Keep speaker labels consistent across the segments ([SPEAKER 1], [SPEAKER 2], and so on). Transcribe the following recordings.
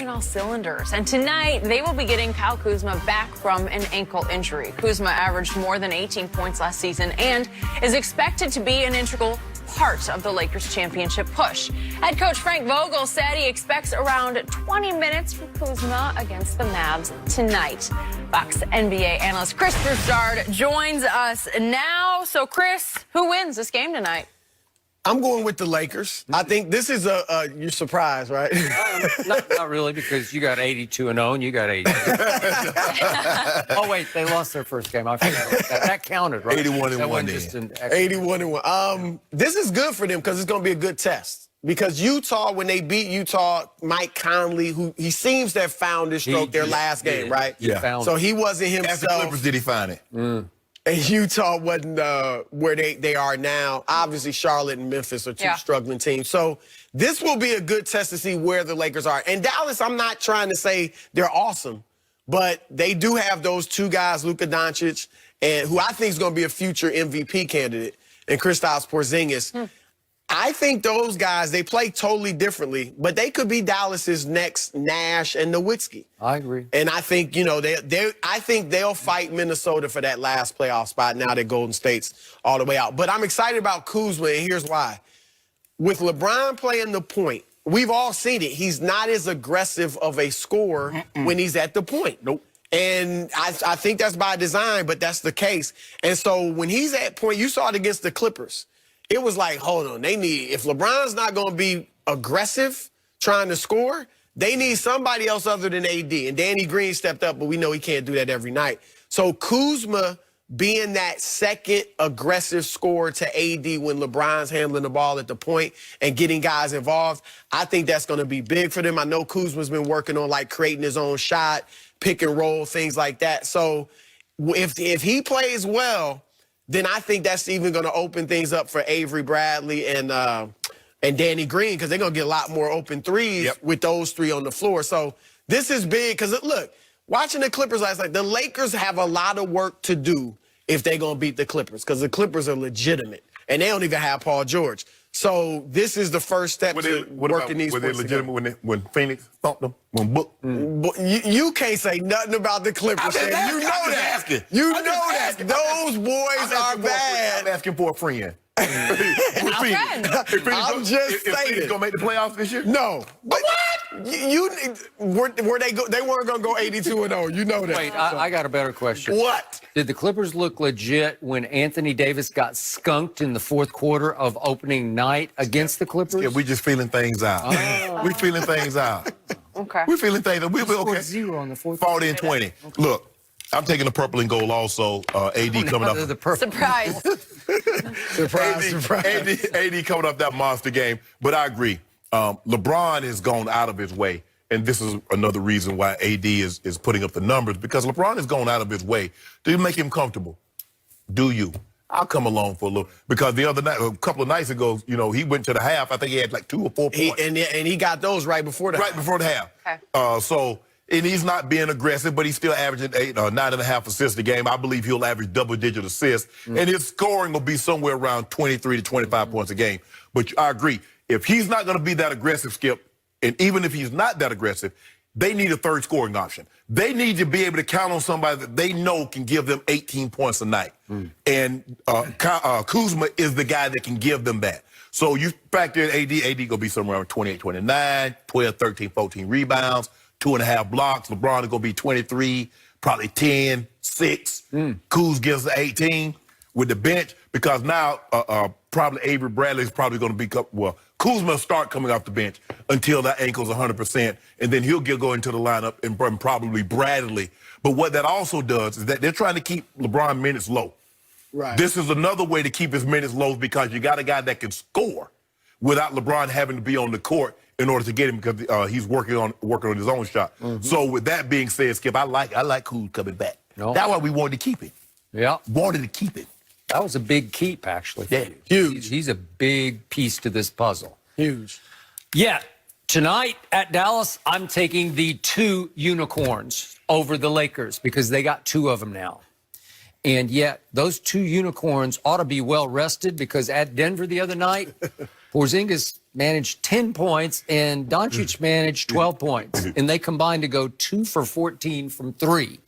[SPEAKER 1] on all cylinders. And tonight, they will be getting Kyle Kuzma back from an ankle injury. Kuzma averaged more than 18 points last season and is expected to be an integral part of the Lakers championship push. Head coach Frank Vogel said he expects around 20 minutes from Kuzma against the Mavs tonight. Fox NBA analyst Chris Broussard joins us now. So, Chris, who wins this game tonight?
[SPEAKER 2] I'm going with the Lakers. I think this is you're surprised, right?
[SPEAKER 3] Not really, because you got 82-0 and you got 80. Oh, wait, they lost their first game. I forgot that counted, right?
[SPEAKER 2] 81-1. 81-1. This is good for them because it's going to be a good test. Because Utah, when they beat Utah, Mike Conley, who he seems to have found his stroke their last game, right?
[SPEAKER 4] Yeah.
[SPEAKER 2] So he wasn't himself.
[SPEAKER 4] As the Clippers, did he find it?
[SPEAKER 2] And Utah wasn't where they are now. Obviously, Charlotte and Memphis are two struggling teams. So this will be a good test to see where the Lakers are. And Dallas, I'm not trying to say they're awesome, but they do have those two guys, Luka Doncic, and who I think is going to be a future MVP candidate, and Kristaps Porzingis. I think those guys, they play totally differently, but they could be Dallas's next Nash and Nowitzki.
[SPEAKER 3] I agree.
[SPEAKER 2] And I think, you know, I think they'll fight Minnesota for that last playoff spot now that Golden State's all the way out. But I'm excited about Kuzma, and here's why. With LeBron playing the point, we've all seen it. He's not as aggressive of a scorer when he's at the point.
[SPEAKER 4] Nope.
[SPEAKER 2] And I think that's by design, but that's the case. And so when he's at point, you saw it against the Clippers. It was like, hold on, if LeBron's not going to be aggressive trying to score, they need somebody else other than AD. And Danny Green stepped up, but we know he can't do that every night. So Kuzma being that second aggressive scorer to AD when LeBron's handling the ball at the point and getting guys involved, I think that's going to be big for them. I know Kuzma's been working on, like, creating his own shot, pick and roll, things like that. So if he plays well, then I think that's even going to open things up for Avery Bradley and Danny Green, because they're going to get a lot more open threes with those three on the floor. So this is big because, look, watching the Clippers last night, the Lakers have a lot of work to do if they're going to beat the Clippers, because the Clippers are legitimate, and they don't even have Paul George. So this is the first step to working these.
[SPEAKER 4] Were they legitimate when Phoenix thumped them? When Book?
[SPEAKER 2] You can't say nothing about the Clippers. You know that. You know that. Those boys are bad.
[SPEAKER 4] I'm asking for a friend.
[SPEAKER 2] I'm just saying.
[SPEAKER 4] Phoenix gonna make the playoffs this year?
[SPEAKER 2] No. But what? They weren't gonna go 82-0. You know that.
[SPEAKER 3] Wait, I got a better question.
[SPEAKER 2] What?
[SPEAKER 3] Did the Clippers look legit when Anthony Davis got skunked in the fourth quarter of opening night against the Clippers?
[SPEAKER 4] Yeah, we just feeling things out. We feeling things out.
[SPEAKER 1] Okay.
[SPEAKER 4] We feeling things out. We'll be okay.
[SPEAKER 3] 0 on the fourth.
[SPEAKER 4] 40-20. Okay. Look, I'm taking the purple and gold also. AD coming up.
[SPEAKER 3] The purple.
[SPEAKER 1] Surprise.
[SPEAKER 2] Surprise.
[SPEAKER 4] AD coming up that monster game. But I agree. LeBron has gone out of his way. And this is another reason why AD is putting up the numbers, because LeBron has gone out of his way to make him comfortable. Do you? I'll come along for a little. Because the other night, a couple of nights ago, you know, he went to the half. I think he had like 2 or 4 points.
[SPEAKER 2] And he got those right before the half.
[SPEAKER 4] Right before the half.
[SPEAKER 1] Okay.
[SPEAKER 4] And he's not being aggressive, but he's still averaging 9.5 assists a game. I believe he'll average double-digit assists. And his scoring will be somewhere around 23 to 25 points a game. But I agree. If he's not going to be that aggressive, Skip, and even if he's not that aggressive, they need a third scoring option. They need to be able to count on somebody that they know can give them 18 points a night. And Kuzma is the guy that can give them that. So you factor in AD going to be somewhere around 28, 29, 12, 13, 14 rebounds, 2.5 blocks. LeBron is going to be 23, probably 10, 6. Kuz gives the 18 with the bench, because now probably Avery Bradley is probably going to be, Kuzma will start coming off the bench until that ankle's 100%, and then he'll go into the lineup and probably Bradley. But what that also does is that they're trying to keep LeBron minutes low.
[SPEAKER 2] Right.
[SPEAKER 4] This is another way to keep his minutes low, because you got a guy that can score without LeBron having to be on the court in order to get him, because he's working on his own shot. So with that being said, Skip, I like Kuz coming back. That's why we wanted to keep him.
[SPEAKER 3] Yeah.
[SPEAKER 4] Wanted to keep it.
[SPEAKER 3] That was a big keep, actually.
[SPEAKER 4] Yeah.
[SPEAKER 2] Huge.
[SPEAKER 3] He's a big piece to this puzzle.
[SPEAKER 2] Huge.
[SPEAKER 3] Yeah. Tonight at Dallas, I'm taking the 2 unicorns over the Lakers, because they got 2 of them now. And yet those 2 unicorns ought to be well rested, because at Denver the other night, Porzingis managed 10 points and Doncic managed 12 points. And they combined to go 2 for 14 from 3.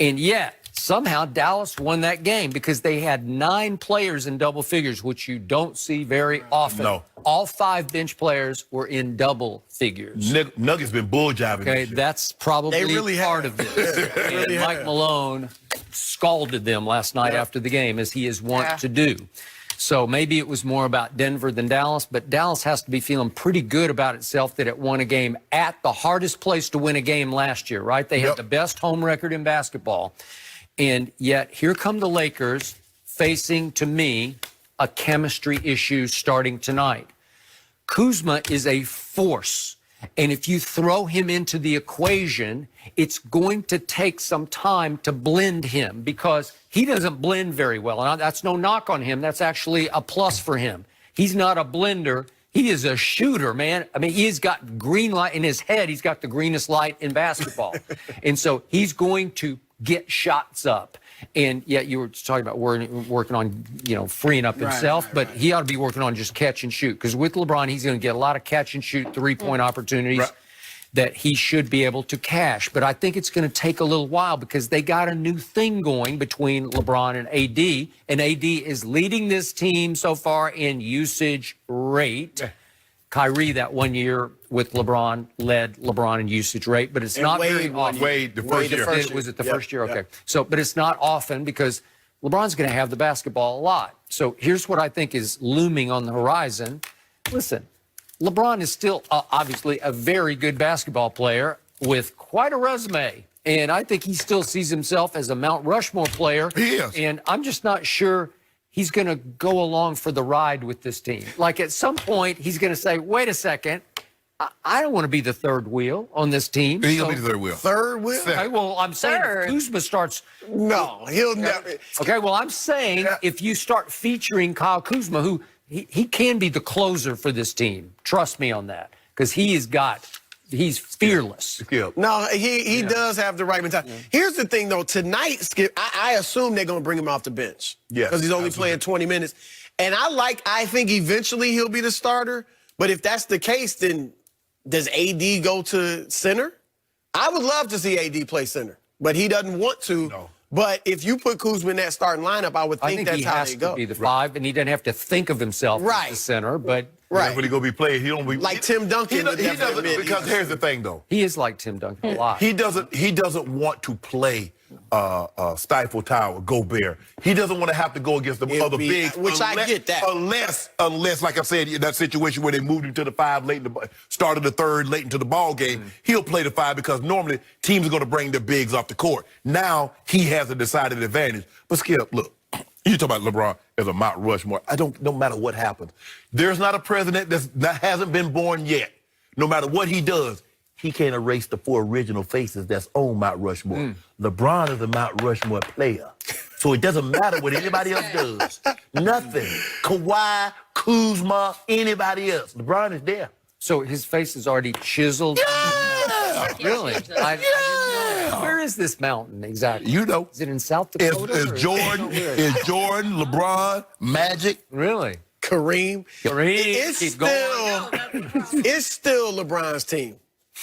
[SPEAKER 3] And yet, somehow Dallas won that game because they had 9 players in double figures, which you don't see very often.
[SPEAKER 4] No.
[SPEAKER 3] All 5 bench players were in double figures.
[SPEAKER 4] Nuggets been bull jiving.
[SPEAKER 3] Okay, that's probably part of this. And Mike Malone scalded them last night after the game, as he is wont to do. So maybe it was more about Denver than Dallas, but Dallas has to be feeling pretty good about itself that it won a game at the hardest place to win a game last year, right? They had the best home record in basketball. And yet here come the Lakers facing, to me, a chemistry issue starting tonight. Kuzma is a force. And if you throw him into the equation, it's going to take some time to blend him because he doesn't blend very well. And that's no knock on him. That's actually a plus for him. He's not a blender. He is a shooter, man. I mean, he's got green light in his head. He's got the greenest light in basketball. And so he's going to get shots up. And yet you were talking about working on, freeing up himself, but he ought to be working on just catch and shoot. Because with LeBron, he's going to get a lot of catch and shoot three-point opportunities that he should be able to cash. But I think it's going to take a little while because they got a new thing going between LeBron and AD. And AD is leading this team so far in usage rate. Kyrie, that 1 year with LeBron, led LeBron in usage rate, but it's not very often.
[SPEAKER 4] Wade, the first year.
[SPEAKER 3] Was it the first year? Okay. So, but it's not often because LeBron's going to have the basketball a lot. So here's what I think is looming on the horizon. Listen, LeBron is still obviously a very good basketball player with quite a resume. And I think he still sees himself as a Mount Rushmore player.
[SPEAKER 4] He is.
[SPEAKER 3] And I'm just not sure he's going to go along for the ride with this team. Like at some point, he's going to say, wait a second, I don't want to be the third wheel on this team.
[SPEAKER 4] He's going to be the third wheel.
[SPEAKER 2] Third wheel?
[SPEAKER 3] Okay, well, I'm saying if Kuzma starts.
[SPEAKER 2] No, he'll never.
[SPEAKER 3] Okay, well, I'm saying if you start featuring Kyle Kuzma, who he can be the closer for this team. Trust me on that, because he's fearless.
[SPEAKER 2] No, he does have the right mentality. Here's the thing, though. Tonight, Skip, I assume they're going to bring him off the bench.
[SPEAKER 4] Yeah,
[SPEAKER 2] because he's only playing 20 minutes. And I think eventually he'll be the starter. But if that's the case, then does AD go to center? I would love to see AD play center, but he doesn't want to. No. But if you put Kuzma in that starting lineup, I would think that's how they go.
[SPEAKER 3] He has to be the 5, and he doesn't have to think of himself as the center, but
[SPEAKER 4] when he going to be playing, he don't be
[SPEAKER 2] like Tim Duncan.
[SPEAKER 4] He doesn't, because here's the thing, though.
[SPEAKER 3] He is like Tim Duncan a lot.
[SPEAKER 4] He doesn't want to play Stifle Tower, Gobert. He doesn't want to have to go against the other bigs.
[SPEAKER 2] Which I get that.
[SPEAKER 4] Unless, like I said, in that situation where they moved him to the 5 late in the started the 3rd late into the ball game, he'll play the 5 because normally teams are going to bring their bigs off the court. Now he has a decided advantage. But Skip, look, you talk about LeBron as a Mount Rushmore. No matter what happens, there's not a president that hasn't been born yet. No matter what he does, he can't erase the 4 original faces that's on Mount Rushmore. LeBron is a Mount Rushmore player. So it doesn't matter what anybody else does. Nothing. Kawhi, Kuzma, anybody else. LeBron is there.
[SPEAKER 3] So his face is already chiseled?
[SPEAKER 4] Yeah!
[SPEAKER 3] Really? I didn't know. Where is this mountain exactly?
[SPEAKER 4] You know.
[SPEAKER 3] Is it in South Dakota?
[SPEAKER 4] It's Jordan, LeBron, Magic.
[SPEAKER 3] Really?
[SPEAKER 2] Kareem. It's still LeBron's team.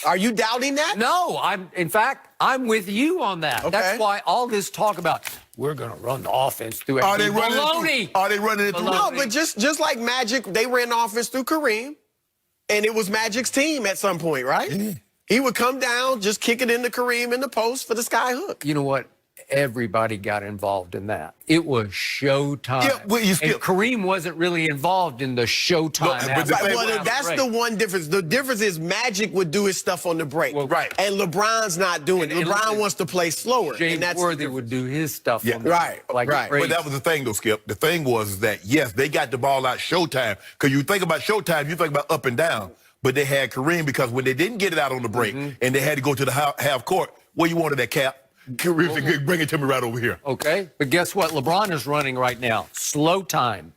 [SPEAKER 2] Are you doubting that?
[SPEAKER 3] No, in fact, I'm with you on that. Okay. That's why all this talk about we're going to run the offense through
[SPEAKER 4] Are they running it through?
[SPEAKER 2] No, but just like Magic, they ran the offense through Kareem, and it was Magic's team at some point, right? Yeah. He would come down, just kick it into Kareem in the post for the sky hook.
[SPEAKER 3] You know what? Everybody got involved in that. It was showtime.
[SPEAKER 4] Yeah, well,
[SPEAKER 3] and Kareem wasn't really involved in the showtime.
[SPEAKER 2] That's the one difference. The difference is Magic would do his stuff on the break.
[SPEAKER 4] Well, right.
[SPEAKER 2] And LeBron's not doing it. LeBron wants to play slower.
[SPEAKER 3] James Worthy would do his stuff on the
[SPEAKER 2] break.
[SPEAKER 3] Like
[SPEAKER 2] right.
[SPEAKER 4] But that was the thing, though, Skip. The thing was that, yes, they got the ball out showtime. Because you think about showtime, you think about up and down. But they had Kareem because when they didn't get it out on the break and they had to go to the half court, where you wanted that cap? Kareem, bring it to me right over here.
[SPEAKER 3] Okay, but guess what? LeBron is running right now. Slow time.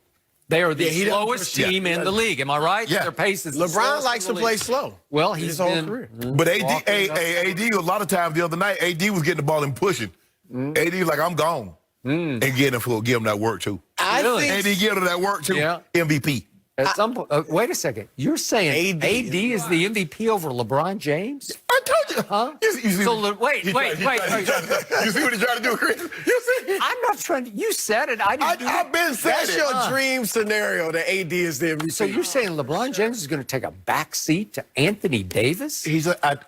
[SPEAKER 3] They are the slowest team in the league. Am I right?
[SPEAKER 4] Yeah.
[SPEAKER 3] Their pace is
[SPEAKER 2] LeBron likes to play slow.
[SPEAKER 3] Well, he's
[SPEAKER 2] his whole career.
[SPEAKER 4] But AD, a lot of times the other night, AD was getting the ball and pushing. AD was like, I'm gone. And give him that work, too.
[SPEAKER 2] I think
[SPEAKER 4] AD give him that work, too.
[SPEAKER 3] Yeah.
[SPEAKER 4] MVP.
[SPEAKER 3] At some point, wait a second. You're saying AD is the MVP over LeBron James?
[SPEAKER 4] I told you.
[SPEAKER 3] Huh?
[SPEAKER 4] You see,
[SPEAKER 3] Wait.
[SPEAKER 4] You see what he's trying to do, Chris? You see?
[SPEAKER 3] I'm not trying to. You said it.
[SPEAKER 4] I've been saying
[SPEAKER 2] That's
[SPEAKER 4] it.
[SPEAKER 2] your dream scenario that AD is the MVP.
[SPEAKER 3] So you're saying LeBron James is going to take a back seat to Anthony Davis?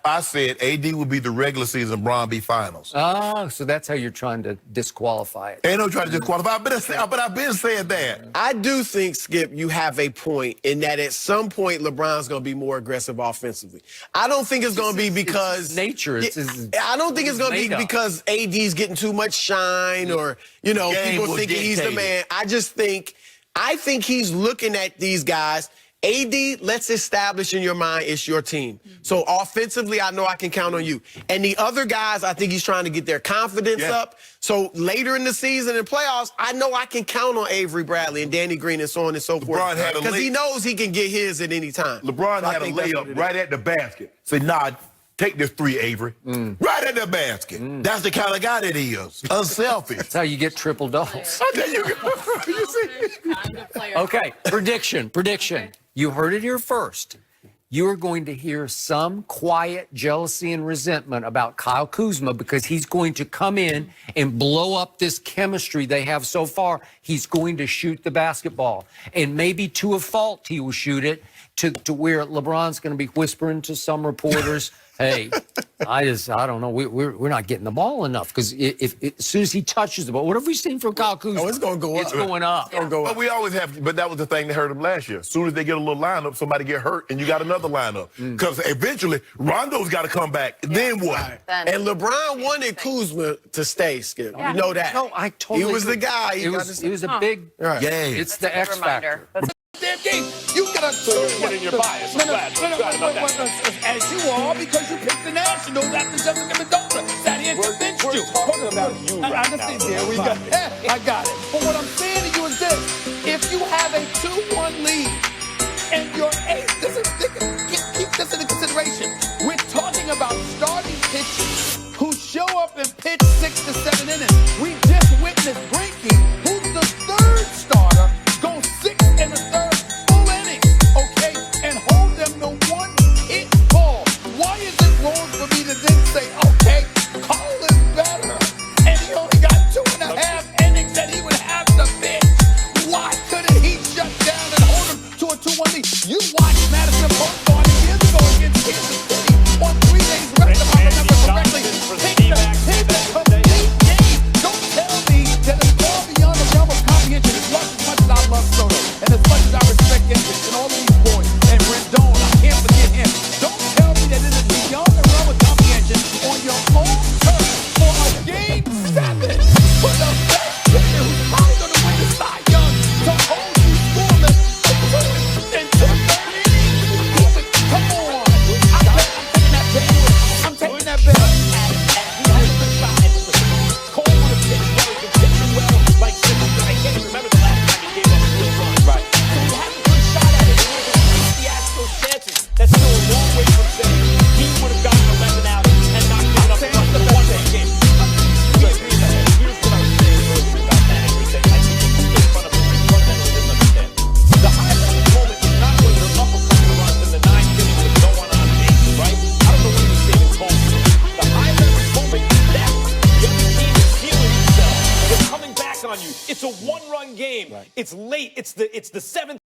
[SPEAKER 4] I said AD would be the regular season, Bron be finals.
[SPEAKER 3] Oh, so that's how you're trying to disqualify it.
[SPEAKER 4] Ain't no trying to disqualify, but I've been saying that.
[SPEAKER 2] I do think, Skip, you have a point in that at some point LeBron's going to be more aggressive offensively. I don't think it's going to be because
[SPEAKER 3] nature.
[SPEAKER 2] I don't think it's going to be because AD's getting too much shine or people thinking he's the man. I think he's looking at these guys. AD, let's establish in your mind it's your team. So offensively, I know I can count on you. And the other guys, I think he's trying to get their confidence up. So later in the season and playoffs, I know I can count on Avery Bradley and Danny Green and so on and so forth. Because he knows he can get his at any time.
[SPEAKER 4] LeBron had a layup right at the basket. Said, nah, take this three, Avery. Right at the basket. That's the kind of guy that he is. Unselfish.
[SPEAKER 3] That's how you get triple doubles.
[SPEAKER 4] There you go. You see?
[SPEAKER 3] Okay, prediction. You heard it here first. You are going to hear some quiet jealousy and resentment about Kyle Kuzma because he's going to come in and blow up this chemistry they have so far. He's going to shoot the basketball. And maybe to a fault he will shoot it to where LeBron's going to be whispering to some reporters, hey, I don't know. We're not getting the ball enough because if as soon as he touches the ball, what have we seen from Kyle Kuzma?
[SPEAKER 2] Oh, it's going to go up.
[SPEAKER 3] It's going up.
[SPEAKER 4] But we always have. But that was the thing that hurt him last year. As soon as they get a little lineup, somebody get hurt, and you got another lineup. Because eventually Rondo's got to come back. Then what?
[SPEAKER 2] And LeBron wanted Kuzma to stay, Skip. You know that.
[SPEAKER 3] No, I totally.
[SPEAKER 2] He was the guy.
[SPEAKER 3] It was a big.
[SPEAKER 2] Right.
[SPEAKER 4] Yeah.
[SPEAKER 3] It's the X factor.
[SPEAKER 5] Damn game. You gotta
[SPEAKER 6] put in your bias.
[SPEAKER 5] As you are, because you picked the Nationals after Jessica Mendoza. Sat here and convinced you.
[SPEAKER 6] Talking about you right now.
[SPEAKER 5] There we go. I got it. But what I'm saying to you is this: if you have a 2-1 lead and you're keep this into consideration. We're talking about starting pitchers who show up and pitch 6 to 7 innings. We just witnessed Greinke, who's the third starter, go 6 1/3 full innings, okay, and hold them to 1 hit ball. Why is it wrong for me to then say, okay, Cole is better, and he only got 2.5 innings that he would have to pitch? Why couldn't he shut down and hold him to a 2-1 lead? You watched Madison Broussard years ago against Kansas City on 3 days rest, if I remember correctly. Pick the complete game. Don't tell me that it's far beyond the realm of comprehension. As much as I love Soto, and as much as I respect Hendricks and all of these boys, and Rendon, I can't forget him. Don't tell me that it is beyond the realm of comprehension on your own turf for a game 7 for the best player who's probably going to win the Cy Young to hold you scoreless and 2/3 innings. Come on. I'm taking that bet.
[SPEAKER 6] Cole would have pitched well. He's been pitching well. Like, I can't even remember the last time he gave up a real run. Right. So he had a good shot at it. He would have increased the Astros' chances. That's still a long way from saying he would have gotten 11 out and not given up a one-day game. We agree that. Here's what I was saying earlier about that. And we say, I think in front of him, fundamentally didn't understand. The highlight moment is not when you're up a couple of runs in the 9th inning with no one on base, right? I don't know what he was saying in Cole. The highlight moment is that the other team is healing themselves. They're coming back on you. It's a 1-run game. It's late. It's the 7th.